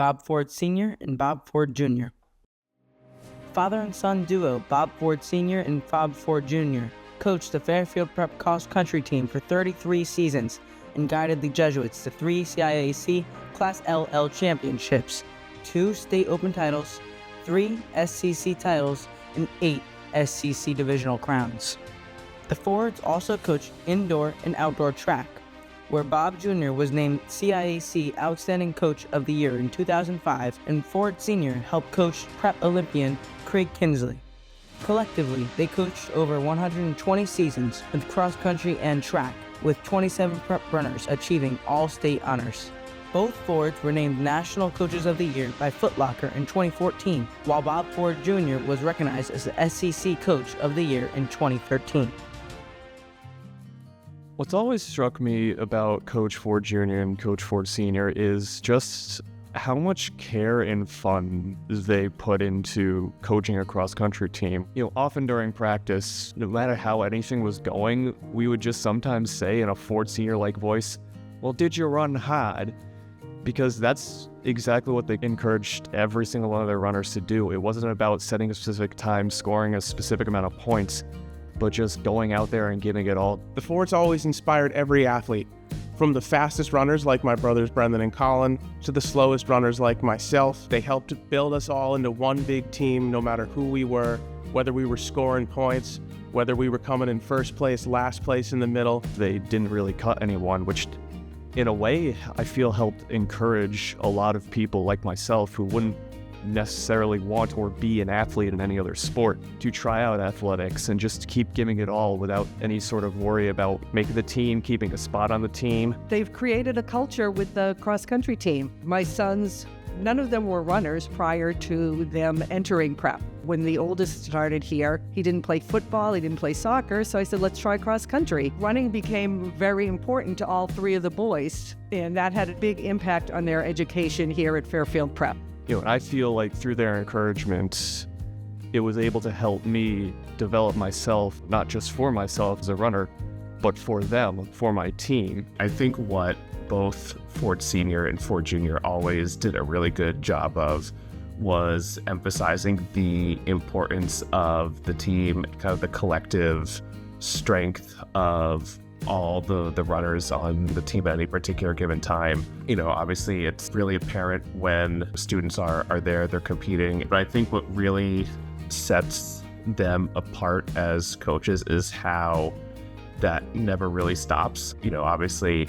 Bob Ford Sr. and Bob Ford Jr. Father and son duo Bob Ford Sr. and Bob Ford Jr. coached the Fairfield Prep cross-country team for 33 seasons and guided the Jesuits to 3 CIAC Class LL championships, 2 state open titles, 3 SCC titles, and 8 SCC divisional crowns. The Fords also coached indoor and outdoor track, where Bob Jr. was named CIAC Outstanding Coach of the Year in 2005, and Ford Sr. helped coach Prep Olympian Craig Kinsley. Collectively, they coached over 120 seasons with cross-country and track, with 27 prep runners achieving all-state honors. Both Fords were named National Coaches of the Year by Foot Locker in 2014, while Bob Ford Jr. was recognized as the SCC Coach of the Year in 2013. What's always struck me about Coach Ford Jr. and Coach Ford Sr. is just how much care and fun they put into coaching a cross-country team. Often during practice, no matter how anything was going, we would just sometimes say in a Ford Sr.-like voice, "Well, did you run hard?" Because that's exactly what they encouraged every single one of their runners to do. It wasn't about setting a specific time, scoring a specific amount of points, but just going out there and giving it all. The Fords always inspired every athlete, from the fastest runners like my brothers Brendan and Colin to the slowest runners like myself. They helped build us all into one big team, no matter who we were, whether we were scoring points, whether we were coming in first place, last place in the middle. They didn't really cut anyone, which in a way I feel helped encourage a lot of people like myself who wouldn't necessarily want or be an athlete in any other sport to try out athletics and just keep giving it all without any sort of worry about making the team, keeping a spot on the team. They've created a culture with the cross-country team. My sons, none of them were runners prior to them entering prep. When the oldest started here, he didn't play football, he didn't play soccer, so I said, let's try cross-country. Running became very important to all 3 of the boys, and that had a big impact on their education here at Fairfield Prep. And I feel like through their encouragement, it was able to help me develop myself, not just for myself as a runner, but for them, for my team. I think what both Ford Sr. and Ford Jr. always did a really good job of was emphasizing the importance of the team, kind of the collective strength of all the runners on the team at any particular given time. Obviously it's really apparent when students are there, they're competing. But I think what really sets them apart as coaches is how that never really stops. Obviously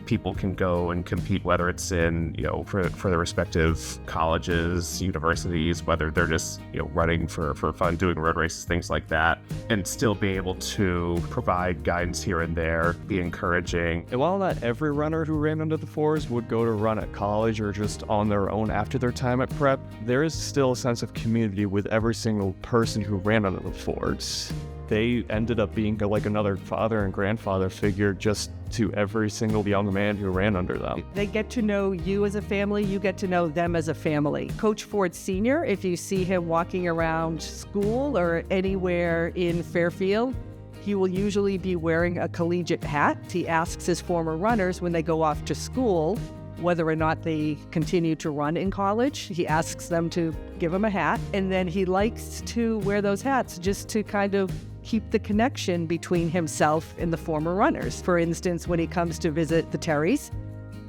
people can go and compete, whether it's in, for their respective colleges, universities, whether they're just, running for fun, doing road races, things like that, and still be able to provide guidance here and there, be encouraging. And while not every runner who ran under the Fords would go to run at college or just on their own after their time at prep, there is still a sense of community with every single person who ran under the Fords. They ended up being like another father and grandfather figure just to every single young man who ran under them. They get to know you as a family, you get to know them as a family. Coach Ford Sr., if you see him walking around school or anywhere in Fairfield, he will usually be wearing a collegiate hat. He asks his former runners when they go off to school whether or not they continue to run in college. He asks them to give him a hat, and then he likes to wear those hats just to kind of keep the connection between himself and the former runners. For instance, when he comes to visit the Terrys,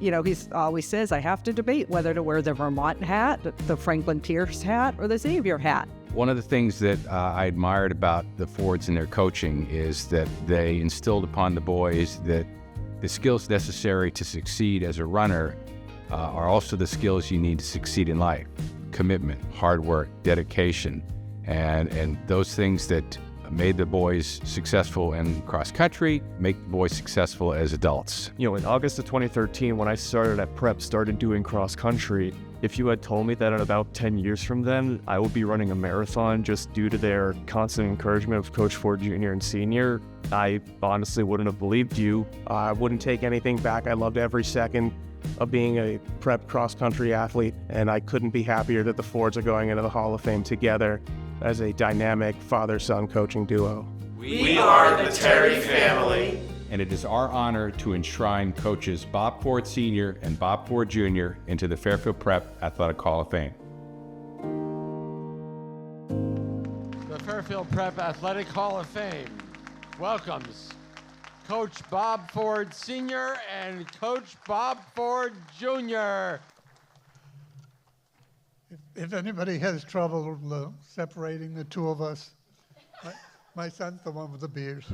he always says, I have to debate whether to wear the Vermont hat, the Franklin Pierce hat, or the Xavier hat. One of the things that I admired about the Fords and their coaching is that they instilled upon the boys that the skills necessary to succeed as a runner are also the skills you need to succeed in life. Commitment, hard work, dedication, and those things that made the boys successful in cross country, make the boys successful as adults. In August of 2013, when I started at prep, started doing cross country, if you had told me that in about 10 years from then, I would be running a marathon just due to their constant encouragement of Coach Ford Jr. and Sr., I honestly wouldn't have believed you. I wouldn't take anything back. I loved every second of being a prep cross-country athlete, and I couldn't be happier that the Fords are going into the Hall of Fame together as a dynamic father-son coaching duo. We are the Terry family. and it is our honor to enshrine coaches Bob Ford Sr. and Bob Ford Jr. into the Fairfield Prep Athletic Hall of Fame. The Fairfield Prep Athletic Hall of Fame welcomes Coach Bob Ford Sr. and Coach Bob Ford Jr. If anybody has trouble separating the two of us, my son's the one with the beard.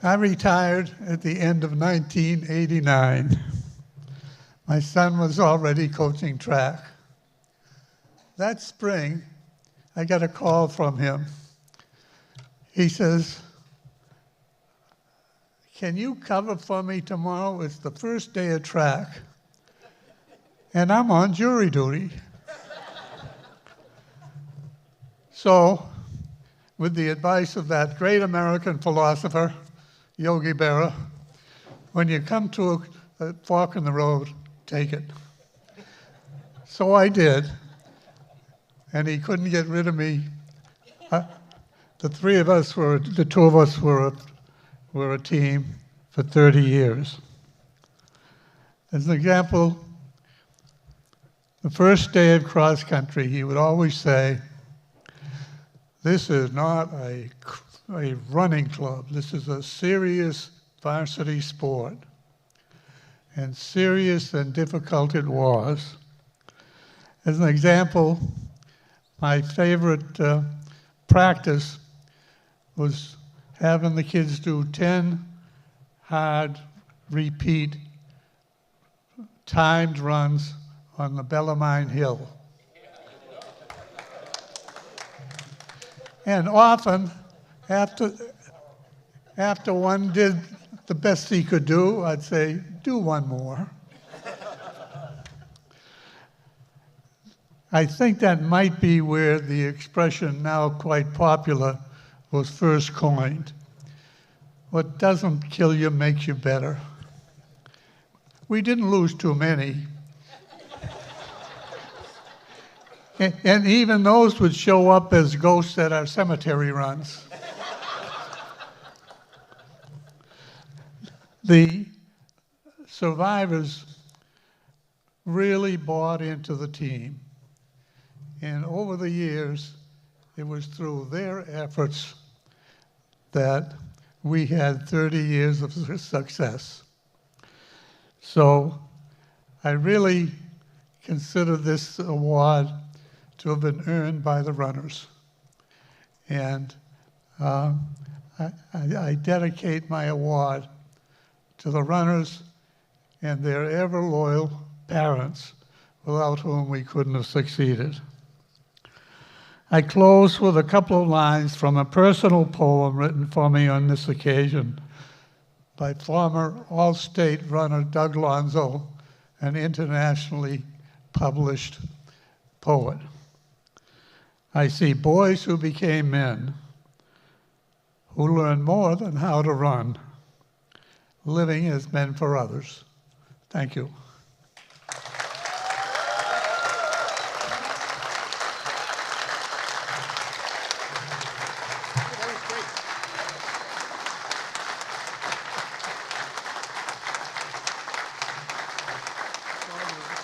I retired at the end of 1989. My son was already coaching track. That spring, I got a call from him. He says, "Can you cover for me tomorrow? It's the first day of track, and I'm on jury duty." So, with the advice of that great American philosopher, Yogi Berra, when you come to a fork in the road, take it. So I did, and he couldn't get rid of me. The two of us were a team for 30 years. As an example, the first day of cross country, he would always say, "This is not a running club. This is a serious varsity sport." And serious and difficult it was. As an example, my favorite practice was having the kids do 10 hard repeat timed runs on the Bellarmine Hill. And often, after one did the best he could do, I'd say, "Do one more." I think that might be where the expression, now quite popular, was first coined. What doesn't kill you makes you better. We didn't lose too many. And even those would show up as ghosts at our cemetery runs. The survivors really bought into the team. And over the years, it was through their efforts that we had 30 years of success. So I really consider this award to have been earned by the runners. And I dedicate my award to the runners and their ever loyal parents, without whom we couldn't have succeeded. I close with a couple of lines from a personal poem written for me on this occasion by former All-State runner Doug Lonzo, an internationally published poet. I see boys who became men, who learned more than how to run, living as men for others. Thank you.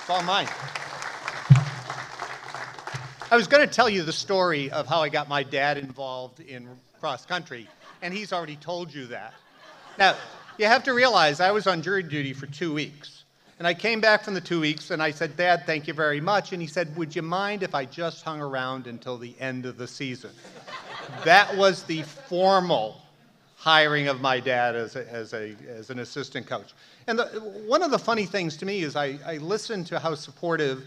All mine. I was going to tell you the story of how I got my dad involved in cross country, and he's already told you that. Now, you have to realize I was on jury duty for 2 weeks, and I came back from the 2 weeks, and I said, "Dad, thank you very much," and he said, "Would you mind if I just hung around until the end of the season?" That was the formal hiring of my dad as an assistant coach. And one of the funny things to me is I listened to how supportive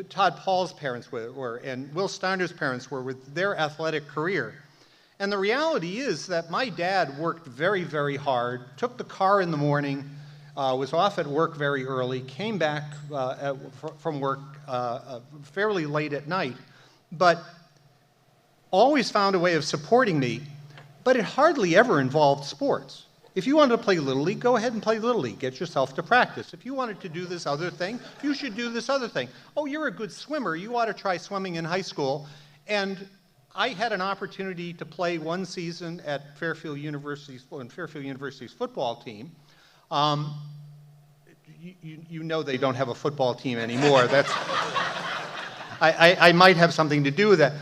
Todd Paul's parents were and Will Steiner's parents were with their athletic career. And the reality is that my dad worked very, very hard, took the car in the morning, was off at work very early, came back from work fairly late at night, but always found a way of supporting me. But it hardly ever involved sports. If you wanted to play Little League, go ahead and play Little League. Get yourself to practice. If you wanted to do this other thing, you should do this other thing. Oh, you're a good swimmer. You ought to try swimming in high school. And I had an opportunity to play one season at Fairfield University's football team. You know they don't have a football team anymore. I might have something to do with that.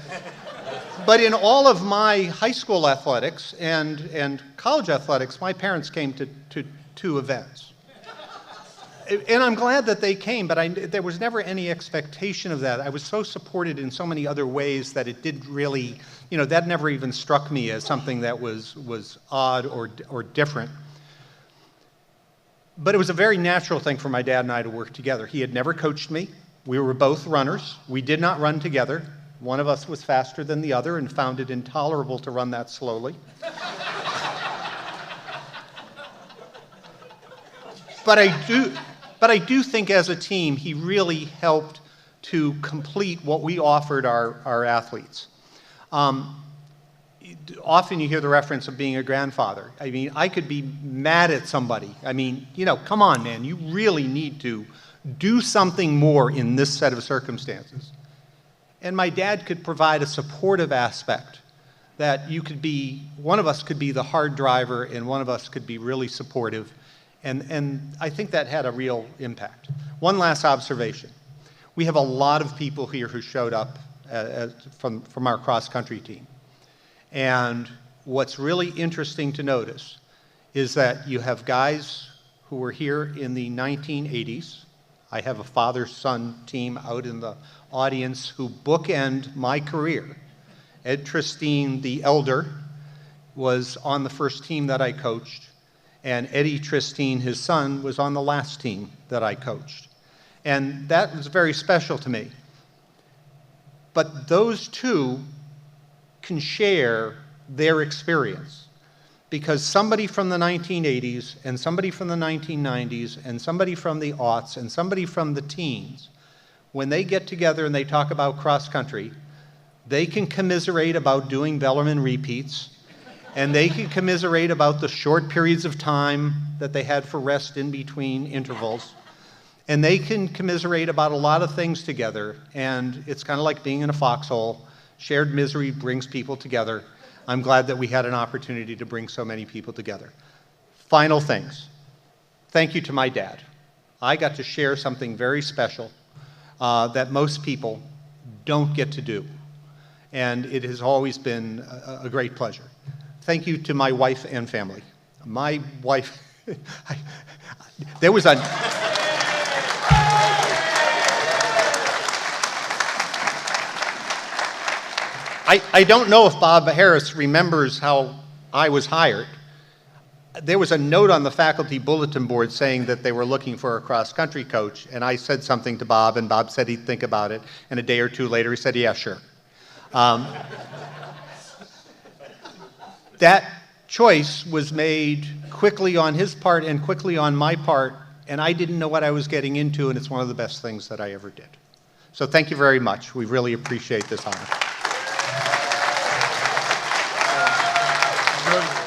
But in all of my high school athletics and college athletics, my parents came to two events. And I'm glad that they came, but there was never any expectation of that. I was so supported in so many other ways that it did really, that never even struck me as something that was odd or different. But it was a very natural thing for my dad and I to work together. He had never coached me. We were both runners. We did not run together. One of us was faster than the other and found it intolerable to run that slowly. But I do think as a team, he really helped to complete what we offered our athletes. Often you hear the reference of being a grandfather. I mean, I could be mad at somebody. I mean, come on, man, you really need to do something more in this set of circumstances. And my dad could provide a supportive aspect that one of us could be the hard driver and one of us could be really supportive. And I think that had a real impact. One last observation. We have a lot of people here who showed up from our cross-country team. And what's really interesting to notice is that you have guys who were here in the 1980s. I have a father-son team out in the audience who bookend my career. Ed Tristine, the elder, was on the first team that I coached. And Eddie Tristine, his son, was on the last team that I coached. And that was very special to me. But those two can share their experience. Because somebody from the 1980s, and somebody from the 1990s, and somebody from the aughts, and somebody from the teens, when they get together and they talk about cross-country, they can commiserate about doing Bellarmine repeats, and they can commiserate about the short periods of time that they had for rest in between intervals. And they can commiserate about a lot of things together. And it's kind of like being in a foxhole. Shared misery brings people together. I'm glad that we had an opportunity to bring so many people together. Final things. Thank you to my dad. I got to share something very special that most people don't get to do. And it has always been a great pleasure. Thank you to my wife and family. My wife, there was a... I don't know if Bob Harris remembers how I was hired. There was a note on the faculty bulletin board saying that they were looking for a cross-country coach, and I said something to Bob, and Bob said he'd think about it, and a day or two later he said, yeah, sure. That choice was made quickly on his part and quickly on my part, and I didn't know what I was getting into, and it's one of the best things that I ever did. So thank you very much. We really appreciate this honor. Good.